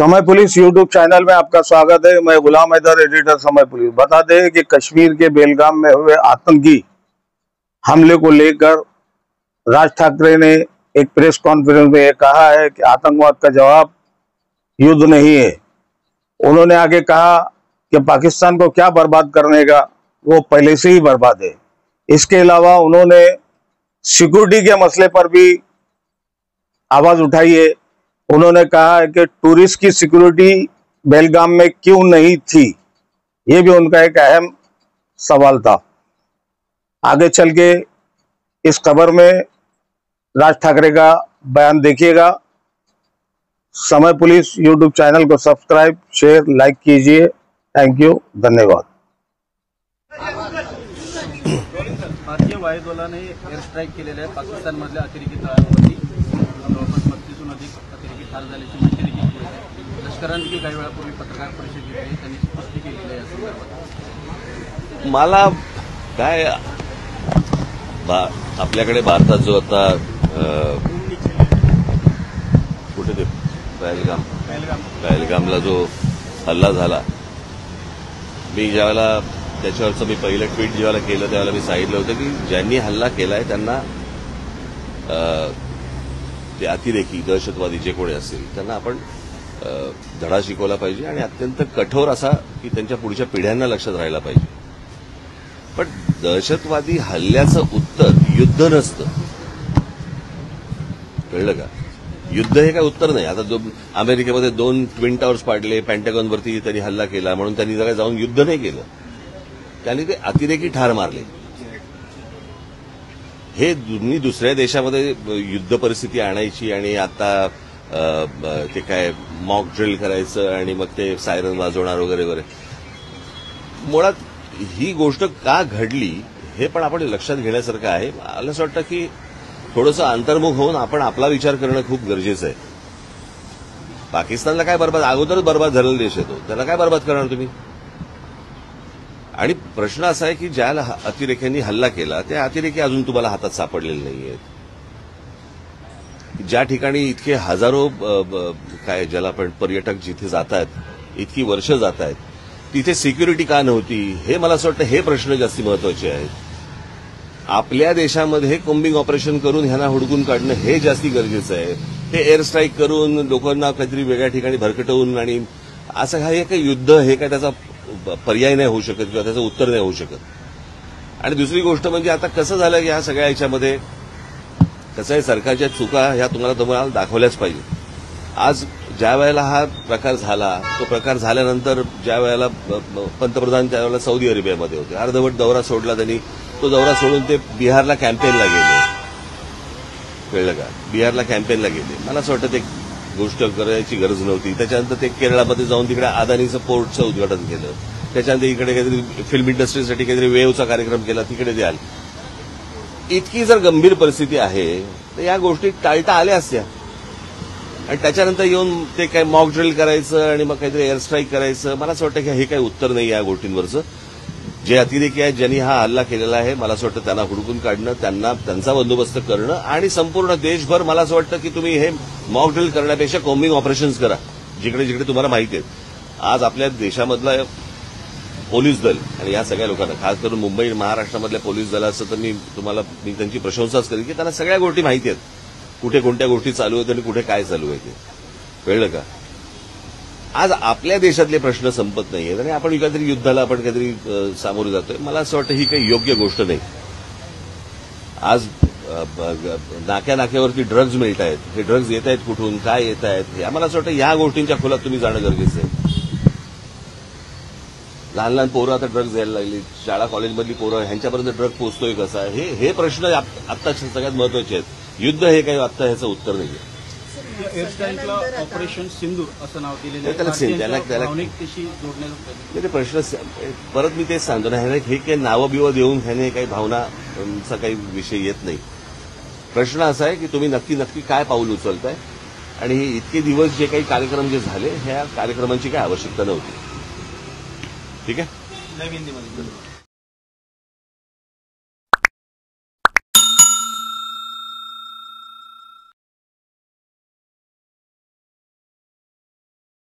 समय police YouTube channel में आपका स्वागत है। मैं गुलाम हैदर, एडिटर समय पुलिस। बता दें कि कश्मीर के बेलगाम में हुए आतंकी हमले को लेकर राज ठाकरे ने एक प्रेस कॉन्फ्रेंस में यह कहा है कि आतंकवाद का जवाब युद्ध नहीं है। उन्होंने आगे कहा कि पाकिस्तान को क्या बर्बाद करने का, वो पहले से ही बर्बाद है। इसके अलावा उन्होंने सिक्योरिटी के मसले पर भी आवाज उठाई है। उन्होंने कहा है कि टूरिस्ट की सिक्योरिटी बेलगाम में क्यों नहीं थी, ये भी उनका एक अहम सवाल था। आगे चल के इस खबर में राज ठाकरे का बयान देखिएगा। समय पुलिस यूट्यूब चैनल को सब्सक्राइब, शेयर, लाइक कीजिए। थैंक यू, धन्यवाद। भारतीय वायुदलाने एअर स्ट्राईक केलेल्या आहे पाकिस्तानमधल्या अतिरेकी तळांवरती। जवळपास 32हून अधिक अतिरेकी ठार झाल्याची माहिती देखील मिळत आहे। लष्कराने काही वेळापूर्वी पत्रकार परिषद घेतली, त्यांनी स्पष्ट केलेलं आहे या संदर्भात। मला काय आपल्याकडे भारतात जो आता कुठे ते पहलगामला जो हल्ला झाला, मी ज्यावेळेला त्याच्यावरचं मी पहिलं ट्विट जेव्हा केलं त्यावेळेला मी सांगितलं होतं की ज्यांनी हल्ला केलाय त्यांना ते अतिरेकी दहशतवादी जे कोणी असतील त्यांना आपण धडा शिकवला पाहिजे आणि अत्यंत कठोर असा की त्यांच्या पुढच्या पिढ्यांना लक्षात राहायला पाहिजे। पण दहशतवादी हल्ल्याचं उत्तर युद्ध नसतं, कळलं का? युद्ध हे काय उत्तर नाही। आता अमेरिकेमध्ये 2 ट्विन टावर्स पाडले, पेंटागॉनवरती त्यांनी हल्ला केला म्हणून त्यांनी जरा जाऊन युद्ध नाही केलं, त्यांनी ते अतिरेकी ठार मारले। हे तुम्ही दुसऱ्या देशामध्ये युद्ध परिस्थिती आणायची आणि आता ते काय मॉक ड्रिल करायचं आणि मग ते सायरन वाजवणार वगैरे वगैरे। मुळात ही गोष्ट का घडली हे पण आपण लक्षात घेण्यासारखं आहे। मला असं वाटतं की थोडंसं अंतर्मुख होऊन आपण आपला विचार करणं खूप गरजेचं आहे। पाकिस्तानला काय बर्बाद, अगोदरच बर्बाद झालेला देश आहे तो, त्याला काय बर्बाद करणार तुम्ही? आणि प्रश्न असा आहे की ज्या अतिरेक्यांनी हल्ला केला त्या अतिरेकी अजून तुम्हाला हातात सापडलेले नाहीयेत। ज्या ठिकाणी इतके हजारो काय ज्याला आपण पर्यटक जिथे जात आहेत, इतकी वर्ष जात आहेत, तिथे सिक्युरिटी का नव्हती, हे मला असं वाटतं हे प्रश्न जास्त महत्वाचे आहेत। आपल्या देशामध्ये कोम्बिंग ऑपरेशन करून ह्यांना हुडकून काढणं हे जास्ती गरजेचं आहे। ते एअर स्ट्राईक करून लोकांना काहीतरी वेगळ्या ठिकाणी भरकटवून आणि असं हे काही युद्ध हे काय त्याचा पर्याय नाही होऊ शकत किंवा त्याचं उत्तर नाही होऊ शकत। आणि दुसरी गोष्ट म्हणजे आता कसं झालं की ह्या सगळ्या ह्याच्यामध्ये कसं आहे, सरकारच्या चुका ह्या तुम्हाला दाखवल्याच पाहिजे। आज ज्या वेळेला हा प्रकार झाला, तो प्रकार झाल्यानंतर ज्या वेळेला पंतप्रधान त्यावेळेला सौदी अरेबियामध्ये होते, अर्धवट दौरा सोडला त्यांनी, तो दौरा सोडून ते बिहारला कॅम्पेनला गेले, कळलं का? बिहारला कॅम्पेनला गेले। मला असं वाटतं ते गोष्ट करायची गरज नव्हती। त्याच्यानंतर ते केरळमध्ये जाऊन तिकडे अदानीचं पोर्टचं उद्घाटन केलं, त्याच्यानंतर इकडे काहीतरी फिल्म इंडस्ट्रीसाठी काहीतरी वेव्हचा कार्यक्रम केला, तिकडे द्याल। इतकी जर गंभीर परिस्थिती आहे तर या गोष्टी टाळता आल्या असत्या। आणि त्याच्यानंतर येऊन ते काय मॉक ड्रिल करायचं आणि मग काहीतरी एअर स्ट्राईक करायचं, मला असं वाटतं की हे काही उत्तर नाही या गोष्टींवरचं। जे अतिरेकी आहेत, ज्यांनी हा हल्ला केलेला आहे, मला असं वाटतं त्यांना हुडकून काढणं, त्यांचा बंदोबस्त करणं आणि संपूर्ण देशभर मला असं वाटतं की तुम्ही हे मॉक ड्रिल करण्यापेक्षा कोम्बिंग ऑपरेशन्स करा जिकडे जिकडे तुम्हाला माहिती आहेत। आज आपल्या देशामधला पोलीस दल आणि या सगळ्या लोकांना, खास करून मुंबई महाराष्ट्रामधल्या पोलीस दलाचं तर मी त्यांची प्रशंसाच करेन की त्यांना सगळ्या गोष्टी माहिती आहेत, कुठे कोणत्या गोष्टी चालू आहेत आणि कुठे काय चालू आहे ते, कळलं का? आज आपल्या देशातले प्रश्न संपत नाहीयेत आणि आपण काहीतरी युद्धाला आपण काहीतरी सामोरे जातोय। मला असं वाटतं ही काही योग्य गोष्ट नाही। आज नाक्यावरती ड्रग्ज मिळत आहेत, हे ड्रग्ज येत आहेत कुठून, काय येत आहेत, मला असं वाटतं या गोष्टींच्या खोलात तुम्ही जाणं गरजेचं आहे। लहान लहान पोरं आता ड्रग्ज घ्यायला लागली, शाळा कॉलेजमधली पोरं, ह्यांच्यापर्यंत ड्रग पोहोचतोय कसा, हे प्रश्न आता सगळ्यात महत्वाचे आहेत। युद्ध हे काही आता ह्याचं उत्तर नाहीये। एअर स्ट्राईकला ऑपरेशन सिंदूर असं नाव दिलेलं आहे, ते प्रश्न परत मी तेच सांगतो ना, हे काही नावं बिवं देऊन ह्याने काही भावनाचा काही विषय येत नाही। प्रश्न असा आहे की तुम्ही नक्की काय पाऊल उचलताय आणि हे इतके दिवस जे काही कार्यक्रम जे झाले, ह्या कार्यक्रमांची काही आवश्यकता नव्हती। ठीक आहे।